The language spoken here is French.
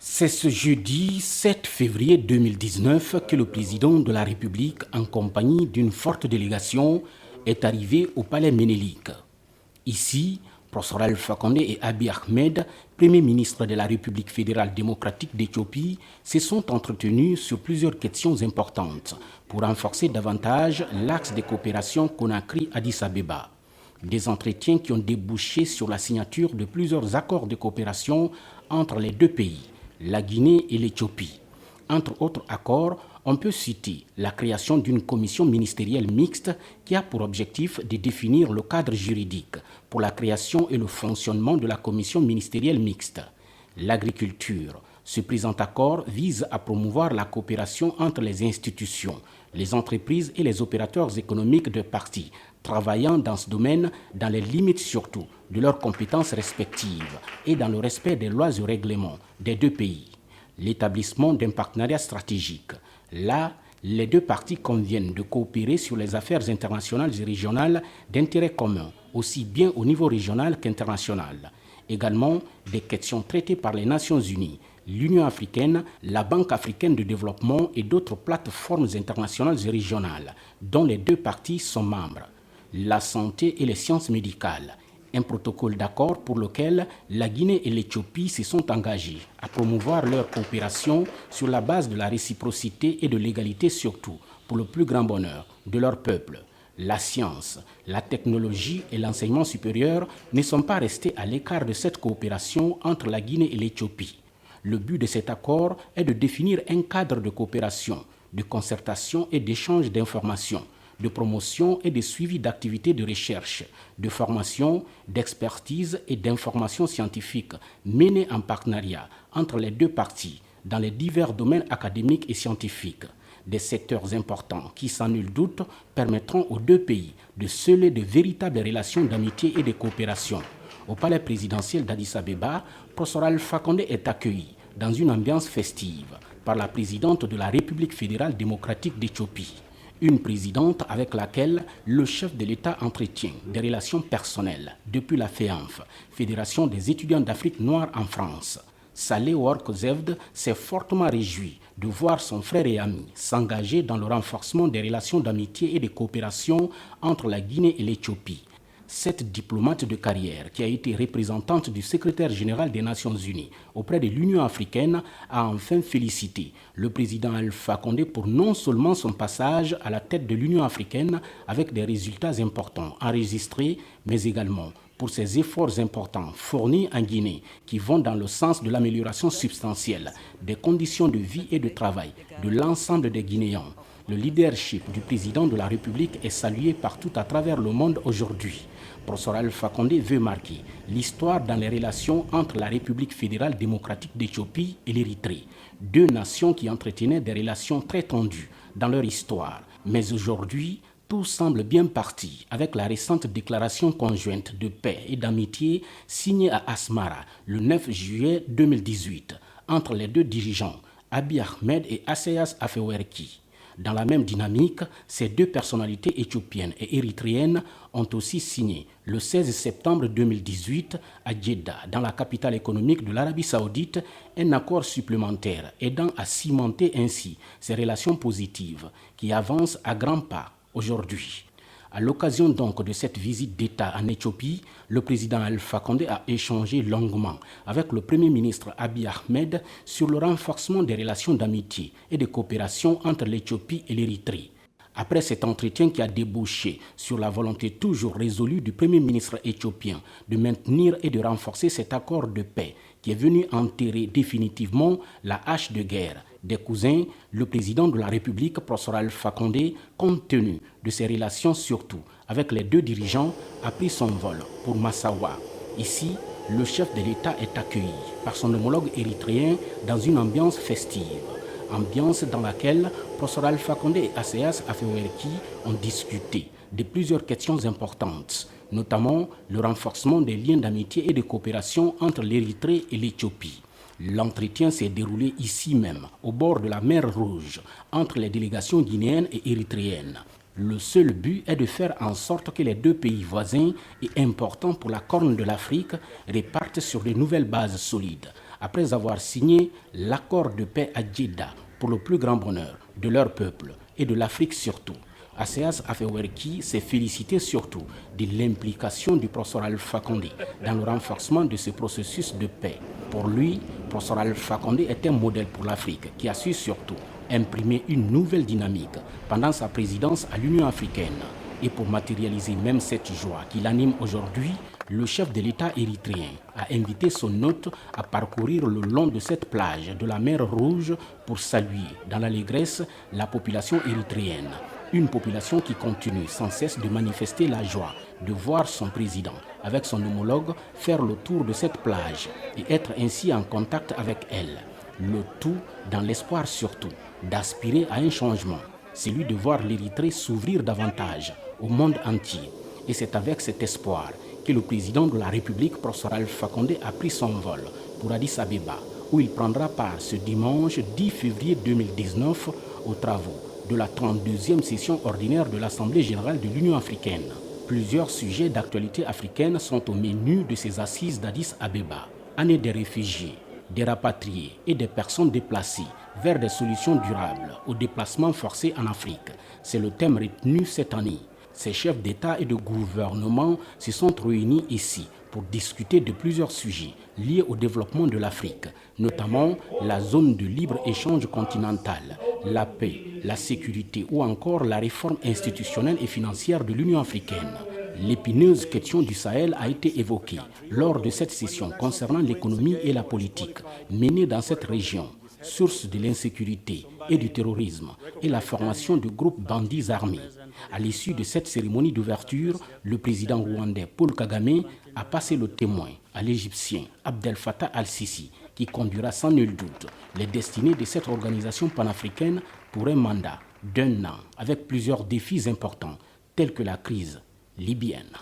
C'est ce jeudi 7 février 2019 que le président de la République, en compagnie d'une forte délégation, est arrivé au palais Ménélique. Ici, Professeur Alpha Condé et Abiy Ahmed, Premier ministre de la République fédérale démocratique d'Éthiopie, se sont entretenus sur plusieurs questions importantes pour renforcer davantage l'axe de coopération Conakry-Addis Abeba. Des entretiens qui ont débouché sur la signature de plusieurs accords de coopération entre les deux pays, la Guinée et l'Éthiopie. Entre autres accords, on peut citer la création d'une commission ministérielle mixte qui a pour objectif de définir le cadre juridique pour la création et le fonctionnement de la commission ministérielle mixte. L'agriculture. Ce présent accord vise à promouvoir la coopération entre les institutions, les entreprises et les opérateurs économiques de parties, travaillant dans ce domaine dans les limites surtout de leurs compétences respectives et dans le respect des lois et règlements des deux pays. L'établissement d'un partenariat stratégique. Là, les deux parties conviennent de coopérer sur les affaires internationales et régionales d'intérêt commun, aussi bien au niveau régional qu'international. Également, des questions traitées par les Nations Unies, l'Union africaine, la Banque africaine de développement et d'autres plateformes internationales et régionales, dont les deux parties sont membres. La santé et les sciences médicales. Un protocole d'accord pour lequel la Guinée et l'Éthiopie se sont engagés à promouvoir leur coopération sur la base de la réciprocité et de l'égalité surtout, pour le plus grand bonheur de leur peuple. La science, la technologie et l'enseignement supérieur ne sont pas restés à l'écart de cette coopération entre la Guinée et l'Éthiopie. Le but de cet accord est de définir un cadre de coopération, de concertation et d'échange d'informations, de promotion et de suivi d'activités de recherche, de formation, d'expertise et d'information scientifique menées en partenariat entre les deux parties dans les divers domaines académiques et scientifiques. Des secteurs importants qui, sans nul doute, permettront aux deux pays de sceller de véritables relations d'amitié et de coopération. Au palais présidentiel d'Addis Abeba, Professeur Alpha Condé est accueilli dans une ambiance festive par la présidente de la République fédérale démocratique d'Éthiopie. Une présidente avec laquelle le chef de l'État entretient des relations personnelles depuis la FEANF, Fédération des étudiants d'Afrique noire en France. Saleh Work Zewde s'est fortement réjoui de voir son frère et ami s'engager dans le renforcement des relations d'amitié et de coopération entre la Guinée et l'Éthiopie. Cette diplomate de carrière, qui a été représentante du secrétaire général des Nations Unies auprès de l'Union africaine, a enfin félicité le président Alpha Condé pour non seulement son passage à la tête de l'Union africaine avec des résultats importants enregistrés, mais également pour ses efforts importants fournis en Guinée qui vont dans le sens de l'amélioration substantielle des conditions de vie et de travail de l'ensemble des Guinéens. Le leadership du président de la République est salué partout à travers le monde aujourd'hui. Professeur Alpha Condé veut marquer l'histoire dans les relations entre la République fédérale démocratique d'Éthiopie et l'Érythrée, deux nations qui entretenaient des relations très tendues dans leur histoire. Mais aujourd'hui, tout semble bien parti avec la récente déclaration conjointe de paix et d'amitié signée à Asmara le 9 juillet 2018 entre les deux dirigeants, Abiy Ahmed et Isaias Afewerki. Dans la même dynamique, ces deux personnalités éthiopiennes et érythréennes ont aussi signé le 16 septembre 2018 à Djeddah, dans la capitale économique de l'Arabie Saoudite, un accord supplémentaire aidant à cimenter ainsi ces relations positives qui avancent à grands pas aujourd'hui. À l'occasion donc de cette visite d'État en Éthiopie, le président Alpha Condé a échangé longuement avec le Premier ministre Abiy Ahmed sur le renforcement des relations d'amitié et de coopération entre l'Éthiopie et l'Érythrée. Après cet entretien qui a débouché sur la volonté toujours résolue du Premier ministre éthiopien de maintenir et de renforcer cet accord de paix qui est venu enterrer définitivement la hache de guerre des cousins, le président de la République, Professeur Alpha Condé, compte tenu de ses relations surtout avec les deux dirigeants, a pris son vol pour Massawa. Ici, le chef de l'État est accueilli par son homologue érythréen dans une ambiance festive. Ambiance dans laquelle Professeur Alpha Condé et Isaias Afewerki ont discuté de plusieurs questions importantes, notamment le renforcement des liens d'amitié et de coopération entre l'Érythrée et l'Éthiopie. L'entretien s'est déroulé ici même, au bord de la mer Rouge, entre les délégations guinéennes et érythréennes. Le seul but est de faire en sorte que les deux pays voisins et importants pour la Corne de l'Afrique repartent sur de nouvelles bases solides, après avoir signé l'accord de paix à Djeddah pour le plus grand bonheur de leur peuple et de l'Afrique surtout. Asseyas Afewerki s'est félicité surtout de l'implication du professeur Alpha Condé dans le renforcement de ce processus de paix. Pour lui, le professeur Alpha Condé est un modèle pour l'Afrique qui a su surtout imprimer une nouvelle dynamique pendant sa présidence à l'Union africaine. Et pour matérialiser même cette joie qui l'anime aujourd'hui, le chef de l'État érythréen a invité son hôte à parcourir le long de cette plage de la mer Rouge pour saluer dans l'allégresse la population érythréenne. Une population qui continue sans cesse de manifester la joie de voir son président avec son homologue faire le tour de cette plage et être ainsi en contact avec elle. Le tout dans l'espoir surtout d'aspirer à un changement, celui de voir l'Érythrée s'ouvrir davantage au monde entier. Et c'est avec cet espoir que le président de la République, professeur Alpha Condé, a pris son vol pour Addis Abeba, où il prendra part ce dimanche 10 février 2019 aux travaux de la 32e session ordinaire de l'Assemblée générale de l'Union africaine. Plusieurs sujets d'actualité africaine sont au menu de ces assises d'Addis Abeba. Année des réfugiés, des rapatriés et des personnes déplacées vers des solutions durables aux déplacements forcés en Afrique. C'est le thème retenu cette année. Ces chefs d'État et de gouvernement se sont réunis ici pour discuter de plusieurs sujets liés au développement de l'Afrique, notamment la zone de libre-échange continentale, la paix, la sécurité ou encore la réforme institutionnelle et financière de l'Union africaine. L'épineuse question du Sahel a été évoquée lors de cette session concernant l'économie et la politique menée dans cette région, source de l'insécurité et du terrorisme, et la formation de groupes bandits armés. À l'issue de cette cérémonie d'ouverture, le président rwandais Paul Kagame a passé le témoin à l'Égyptien Abdel Fattah al-Sisi, qui conduira sans nul doute les destinées de cette organisation panafricaine pour un mandat d'1 an, avec plusieurs défis importants, tels que la crise libyenne.